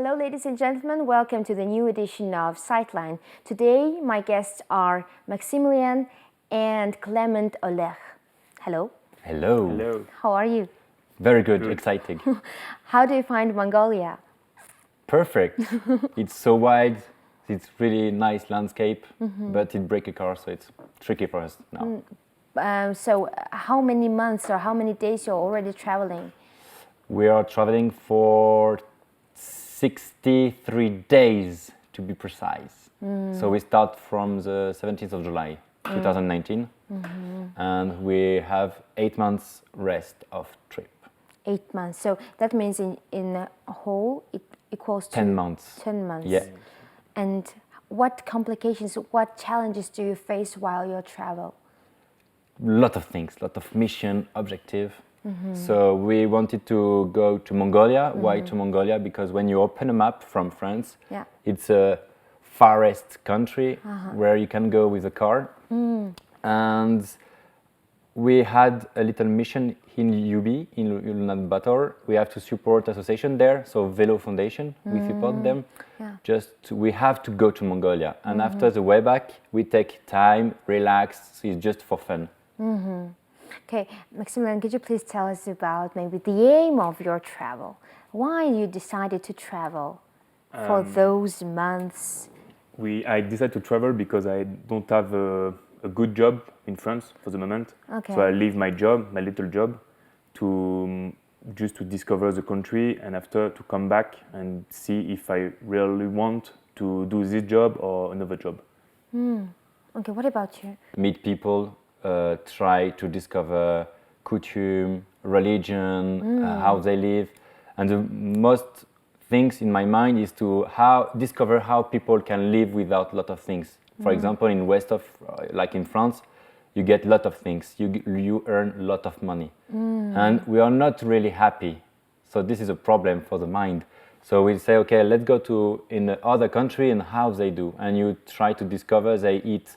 Hello, ladies and gentlemen. Welcome to the new edition of Sightline. Today, my guests are Maximillian and Clement Oleh. Hello. Hello. Hello. How are you? Very good, exciting. How do you find Mongolia? Perfect. It's so wide. It's really nice landscape, but it breaks a car, so it's tricky for us now. So, how many months or how many days you're already traveling? We are traveling for 63 days to be precise. So we start from the 17th of July 2019 and we have 8 months rest of trip. 8 months. So that means in a whole it equals to 10 months. 10 months. Yeah. And what complications, what challenges do you face while you travel? Lot of things, lot of mission, objective. So we wanted to go to Mongolia. Why to Mongolia? Because when you open a map from France, it's a forest country where you can go with a car. And we had a little mission in UB, in Ulaanbaatar. We have to support association there, so Velo Foundation, we support them. We have to go to Mongolia. And after the way back, we take time, relax, it's just for fun. Okay, Maximilian, could you please tell us about maybe the aim of your travel? Why you decided to travel for those months? I decided to travel because I don't have a good job in France for the moment. Okay. So I leave my job, my little job, to just to discover the country and after to come back and see if I really want to do this job or another job. Okay, what about you? Meet people, try to discover culture, religion, how they live. And the most things in my mind is to discover how people can live without a lot of things. For example, in west of, like in France, you get a lot of things. You earn a lot of money. And we are not really happy. So this is a problem for the mind. So we say, okay, let's go to in other country and how they do. And you try to discover they eat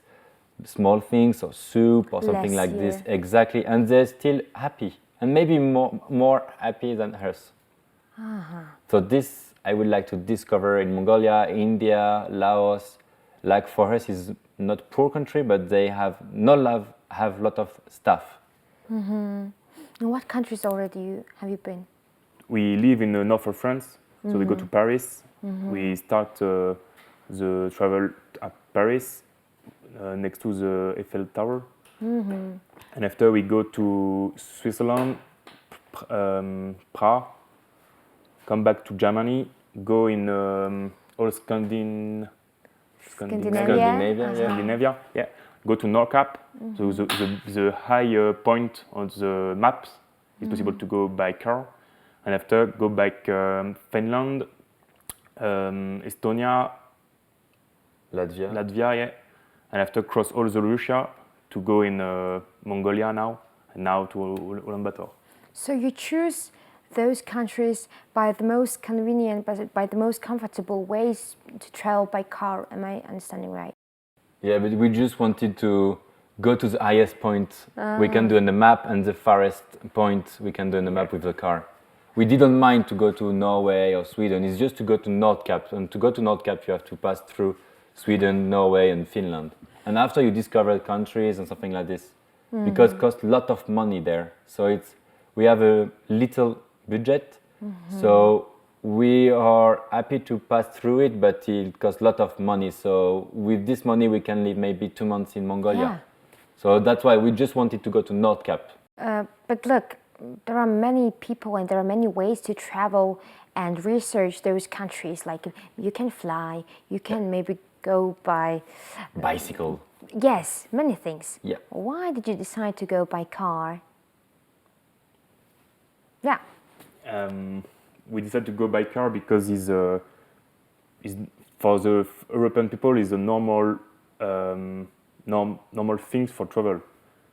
small things or soup or something like this. Exactly. And they're still happy and maybe more happy than us. So this I would like to discover in Mongolia, India, Laos. Like for us is not poor country, but they have have lot of stuff. In what countries already have you been? We live in the north of France, so we go to Paris. We start the travel at Paris, next to the Eiffel Tower. And after we go to Switzerland, Prague, come back to Germany, go in all Scandinavia, go to Nordkap, so the high point on the maps. It's possible to go by car, and after go back Finland, Estonia, Latvia, and after cross all the Russia to go in Mongolia now to Ulaanbaatar. So you choose those countries by the most convenient, by the most comfortable ways to travel by car. Am I understanding right? Yeah, but we just wanted to go to the highest point we can do on the map and the farthest point we can do on the map with the car. We didn't mind to go to Norway or Sweden. It's just to go to Nordkap. And to go to Nordkap, you have to pass through Sweden, Norway, and Finland. And after you discover countries and something like this, because it costs a lot of money there. So we have a little budget. So we are happy to pass through it, but it costs a lot of money. So with this money, we can live maybe 2 months in Mongolia. So that's why we just wanted to go to Nordkap. But look, there are many people and there are many ways to travel and research those countries. Like you can fly, you can maybe go by bicycle. Yes, many things. Yeah. Why did you decide to go by car? Yeah. We decided to go by car because for the European people is a normal normal things for travel.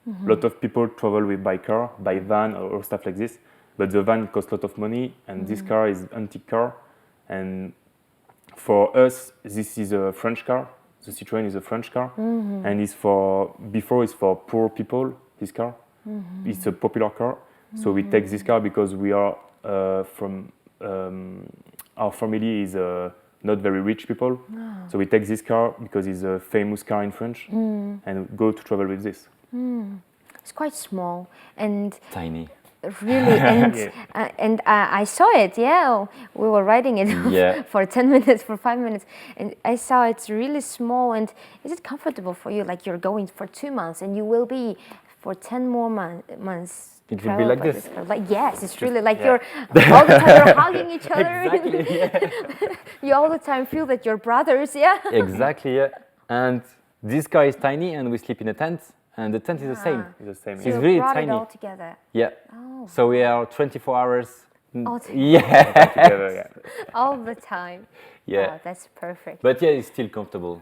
A lot of people travel by car, by van or stuff like this, but the van costs a lot of money and this car is antique car. And for us, this is a French car. The Citroën is a French car, and it's for poor people. This car, it's a popular car, so we take this car because we are from our family is not very rich people, so we take this car because it's a famous car in France, and go to travel with this. It's quite small and Tiny. really, and Yeah. I saw it. Yeah, we were riding it Yeah. for 10 minutes, for 5 minutes, and I saw it's really small. And is it comfortable for you? Like you're going for 2 months, and you will be for 10 more months. It will be travel like by this. car. Like yes, it's really like yeah. you're all the time you're hugging each other. Exactly. Yeah. You all the time feel that you're brothers. Yeah. Exactly. Yeah. And this car is tiny, and we sleep in a tent, and the tent is the same. It's the same. So You it's really brought tiny. it all together. Yeah. Oh. So we are 24 hours. All Yeah. Together, yeah. all the time. Yeah. Wow, that's perfect. But yeah, it's still comfortable.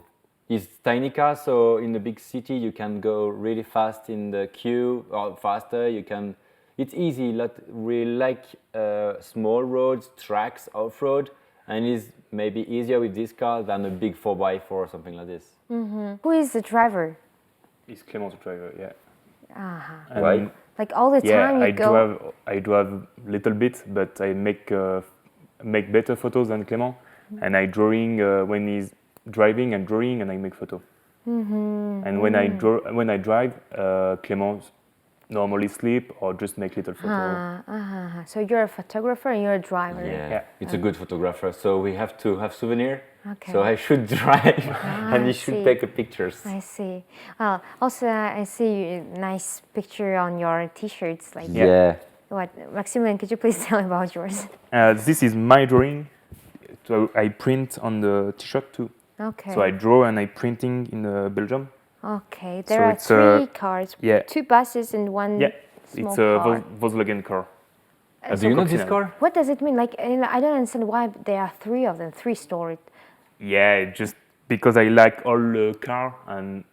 It's tiny car, so in a big city you can go really fast in the queue or faster. You can. It's easy. We like small roads, tracks, off-road, and it's maybe easier with this car than a big 4x4 or something like this. Who is the driver? It's Clement the driver, yeah. Uh-huh. And Why? Like all the yeah, time you go. I do have little bit, but I make better photos than Clement, and I drawing when he's driving and drawing, and I make photo. And when I drive, Clement normally sleep or just make little photo. So you're a photographer and you're a driver. Yeah. It's a good photographer, so we have to have souvenir. Okay. So I should drive, and I he should see. take the pictures. I see. Also, I see a nice picture on your T-shirts. Like Yeah. what, Maximilian? Could you please tell me about yours? This is my drawing. So I print on the T-shirt too. Okay. So I draw and I printing in Belgium. Okay. So There are it's, 3 cars. yeah. 2 buses and 1 Yeah, small it's a car. Volkswagen car. Do you know this Continental. car? What does it mean? Like, I don't understand why there are 3 of them, 3 stories. Yeah, just because I like all the car and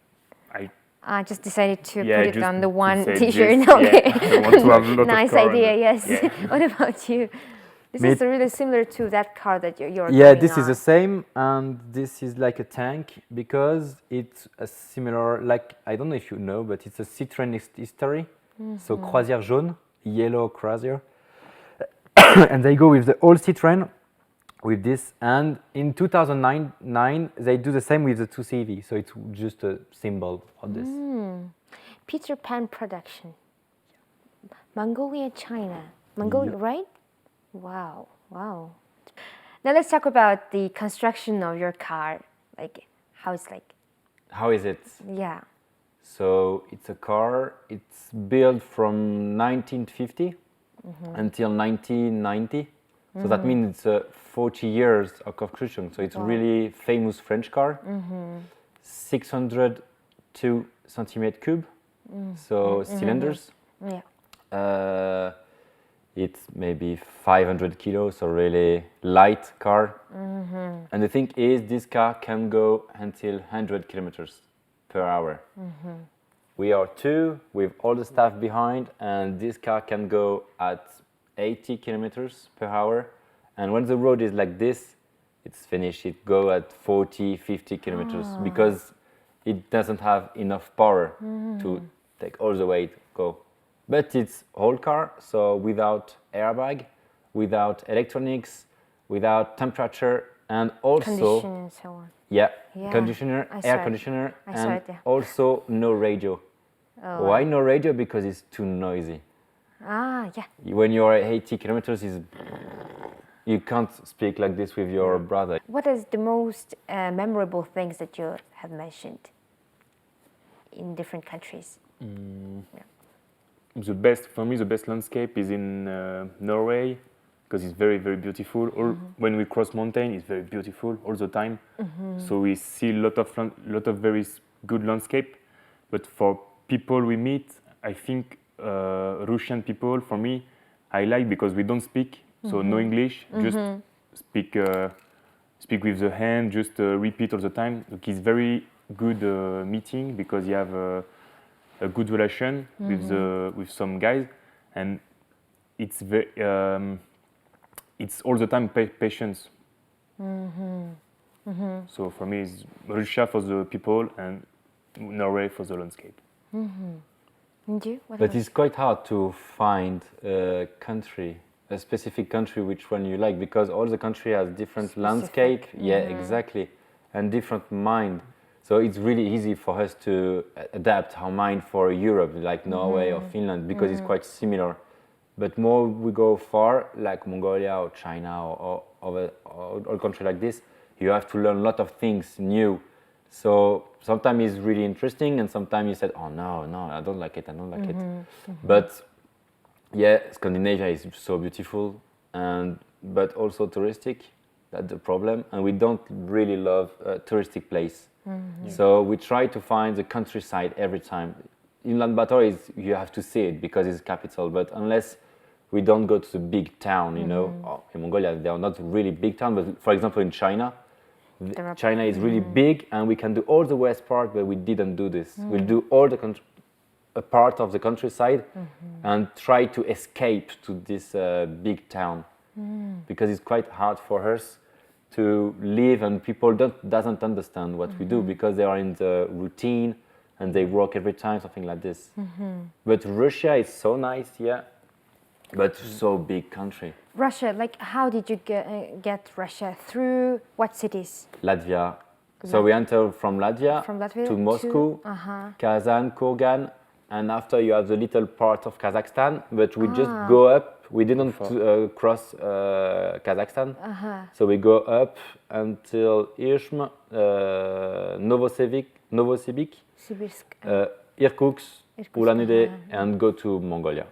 I just decided to yeah, put it just on the to one say T-shirt. this, Okay. Yeah, I want to have a lot Nice of car idea. and- Yes. Yeah. What about you? This Me- is really similar to that car that you're Yeah, going this is on. the same, and this is like a tank because it's a similar, like, I don't know if you know, but it's a Citroën history. So croisière jaune, yellow croisière. And they go with the old Citroën with this. And in 2009, they do the same with the 2CV. So it's just a symbol of this. Peter Pan production. Mongolia, China. Mongolia, right? Wow, wow. Now let's talk about the construction of your car. Like, how it's like, How is it? yeah. So it's a car, it's built from 1950 until 1990. So that means it's 40 years of construction. So it's really famous French car. 602 centimeter cube, so cylinders. Yeah. It's maybe 500 kilos, so really light car. And the thing is, this car can go until 100 kilometers per hour. We are 2 with all the staff behind, and this car can go at 80 kilometers per hour. And when the road is like this, it's finished. It go at 40, 50 kilometers because it doesn't have enough power to take all the weight go. But it's whole car, so without airbag, without electronics, without temperature, and also Condition and so on. yeah, Yeah, conditioner, I saw air it. conditioner, I saw and it, yeah. also no radio. Oh, Why no radio? Because it's too noisy. Ah, yeah. When you're at 80 kilometers, you can't speak like this with your brother. What is the most memorable things that you have mentioned in different countries? The best for me, the best landscape is in Norway because it's very very beautiful. When we cross mountain, it's very beautiful all the time. So we see a lot of very good landscape. But for people we meet, I think Russian people for me I like because we don't speak, so no English, just speak with the hand, just repeat all the time. Like it's very good meeting because you have a good relation with some guys, and it's very it's all the time patience. So for me, it's Russia for the people and Norway for the landscape. And you? What But about it's quite hard to find a country a specific country which one you like, because all the country has different Specific. landscape. Yeah, exactly, and different mind. So it's really easy for us to adapt our mind for Europe, like Norway or Finland, because it's quite similar. But more we go far, like Mongolia or China or a country like this, you have to learn a lot of things new. So sometimes it's really interesting, and sometimes you said, "Oh no, I don't like it. But yeah, Scandinavia is so beautiful, but also touristic. That's the problem, and we don't really love a touristic place. So we try to find the countryside every time. In Ulaanbaatar, you have to see it because it's capital. But unless we don't go to the big town, you know, in Mongolia they are not really big town. But for example, in China, China is really big, and we can do all the west part, but we didn't do this. We'll do all a part of the countryside and try to escape to this big town because it's quite hard for us to live, and people doesn't understand what we do because they are in the routine and they work every time, something like this. But Russia is so nice, yeah, but so big country. Russia, like how did you get Russia? Through what cities? Latvia. So we enter from Latvia, to Moscow, Kazan, Kurgan, and after you have the little part of Kazakhstan, but we just go up. We didn't cross Kazakhstan, so we go up until Izhim, Novosibirsk, Irkutsk, Ulan-Ude, and go to Mongolia.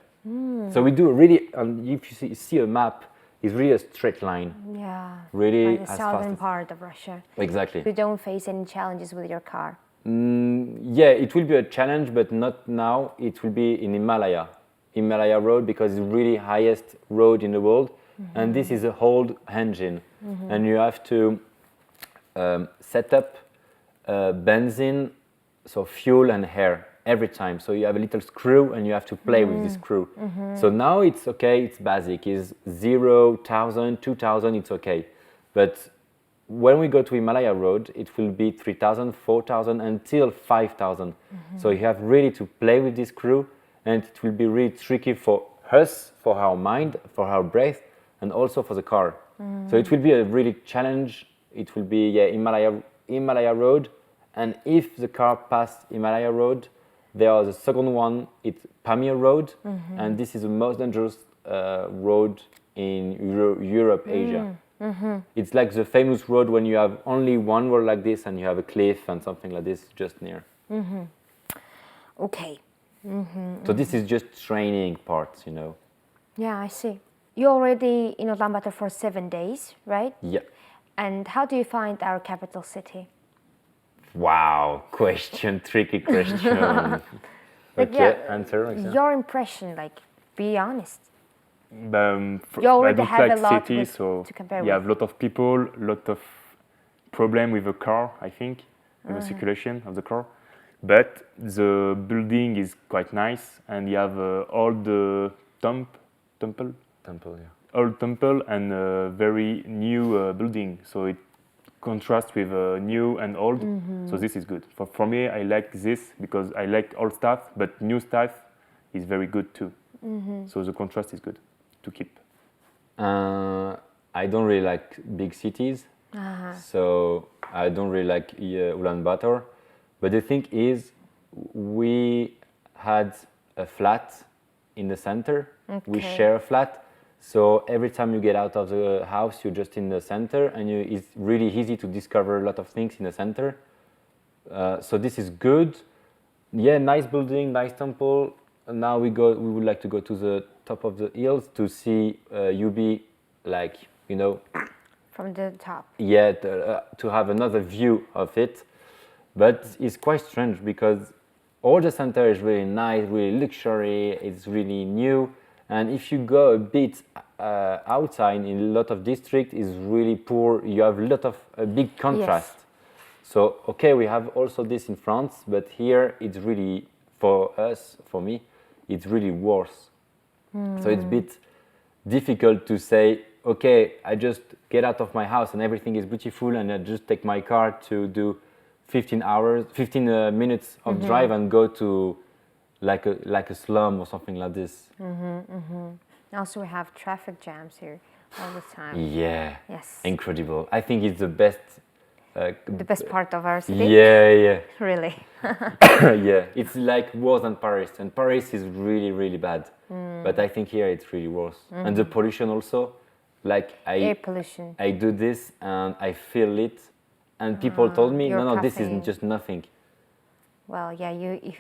So we do really, and if you see a map, it's really a straight line. Yeah. Really like the as southern fast part of Russia. Exactly. You don't face any challenges with your car. Yeah, it will be a challenge, but not now. It will be in Himalaya road, because it's really highest road in the world, and this is a old engine, and you have to set up benzene, so fuel and air every time. So you have a little screw, and you have to play with this screw. So now it's okay. It's basic. It's 0,000, 2,000. It's okay, but when we go to Himalaya road, it will be 3,000, 4,000 until 5,000. So you have really to play with this screw, and it will be really tricky for us, for our mind, for our breath, and also for the car. So it will be a really challenge. It will be Himalaya road, and if the car passed Himalaya road, there is a second one. It's Pamir road, and this is the most dangerous road in Europe, Asia. It's like the famous road when you have only one road like this, and you have a cliff and something like this just near. Okay. So this is just training parts, you know. Yeah, I see. You're already in Ulaanbaatar for 7 days, right? Yeah. And how do you find our capital city? Wow, tricky question. Like, Okay, answer. Alexia. Your impression, like, be honest. You already have a lot city, with- so to compare you with. have a lot of people, lot of problem with the car, I think, with the circulation of the car. But the building is quite nice, and you have old temple, Yeah. old temple, and a very new building. So it contrasts with new and old. So this is good. For me, I like this because I like old stuff, but new stuff is very good too. So the contrast is good to keep. I don't really like big cities, so I don't really like Ulaanbaatar. But the thing is, we had a flat in the center. We Okay. share a flat, so every time you get out of the house, you're just in the center, and it's really easy to discover a lot of things in the center. So this is good. Yeah, nice building, nice temple. Now we would like to go to the top of the hills to see UB, like, you know, From the top. yeah, to have another view of it. But it's quite strange because all the center is really nice, really luxury, it's really new. And if you go a bit outside in a lot of districts, it's really poor. You have a lot of a big contrast. Yes. So, okay, we have also this in France, but here it's really, for us, for me, it's really worse. So it's a bit difficult to say, okay, I just get out of my house and everything is beautiful, and I just take my car to do 15 minutes of drive and go to like a slum or something like this. Also, we have traffic jams here all the time. Yeah. Yes. Incredible. I think it's the best. The best part of our city. Yeah. Really. Yeah. It's like worse than Paris, and Paris is really, really bad. But I think here it's really worse. And the pollution also. Like Air pollution. I do this and I feel it, and people told me, you're no, this coughing. isn't just nothing. Well, yeah.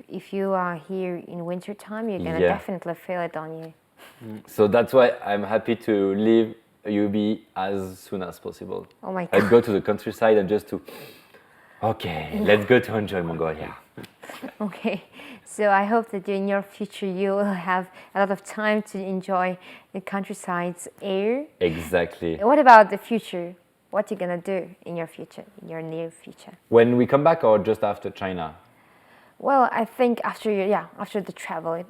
If you are here in winter time, you're gonna Yeah. definitely feel it on you. So that's why I'm happy to leave UB as soon as possible. Oh my I'd God. go to the countryside and just to, okay, let's go to enjoy Mongolia. Okay. So I hope that in your future you will have a lot of time to enjoy the countryside's air. Exactly. What about the future? What are you gonna do in your future, in your near future? When we come back or just after China? Well, I think after the travel,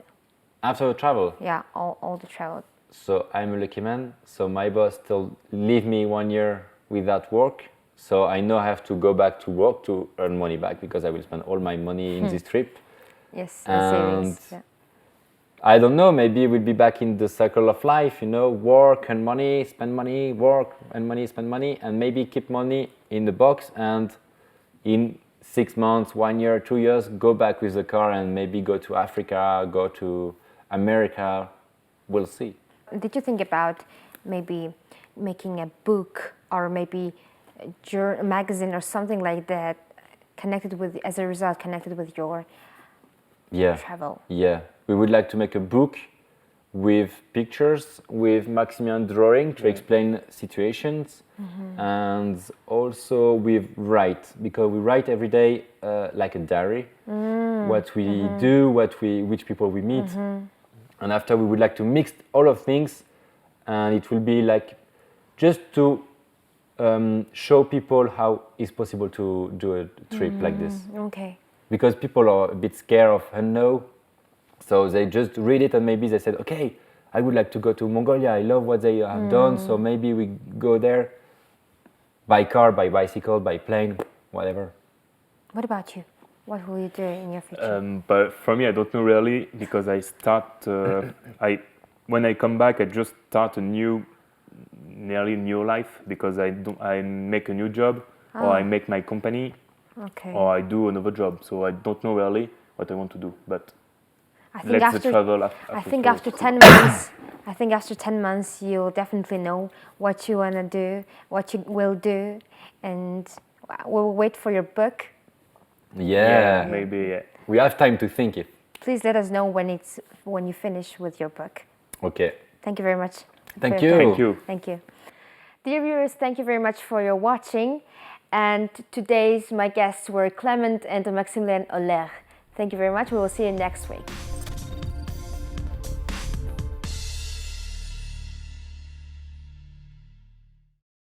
After the travel. all the travel. So I'm a lucky man. So my boss still leave me 1 year without work. So I know I have to go back to work to earn money back because I will spend all my money in this trip. Yes, And savings. Yeah. I don't know, maybe we'll be back in the cycle of life, work and money, spend money, work and money, spend money, and maybe keep money in the box, and in 6 months, 1 year, 2 years, go back with the car and maybe go to Africa, go to America. We'll see. Did you think about maybe making a book or maybe a magazine or something like that connected with your Yeah. travel? Yeah. We would like to make a book with pictures, with Maximillian drawing to explain situations, and also with write, because we write every day like a diary, what we do, which people we meet, and after we would like to mix all of things, and it will be like just to show people how it's possible to do a trip like this, Okay. because people are a bit scared of unknown. So they just read it and maybe they said, okay, I would like to go to Mongolia. I love what they have done. So maybe we go there by car, by bicycle, by plane, whatever. What about you? What will you do in your future? But for me, I don't know really, because I start. When I come back, I just start a nearly new life, because I make a new job, or I make my company, Okay. or I do another job. So I don't know really what I want to do. But I think let's after travel. I think first. after 10 months, I think after 10 months you'll definitely know what you want to do, what you will do, and we'll wait for your book. Yeah. Maybe. Yeah. We have time to think it. Please let us know when you finish with your book. Okay. Thank you very much. Thank for your you. time. Thank you. Thank you. Dear viewers, thank you very much for your watching. And today's my guests were Clement and Maximillian Oleh. Thank you very much. We will see you next week.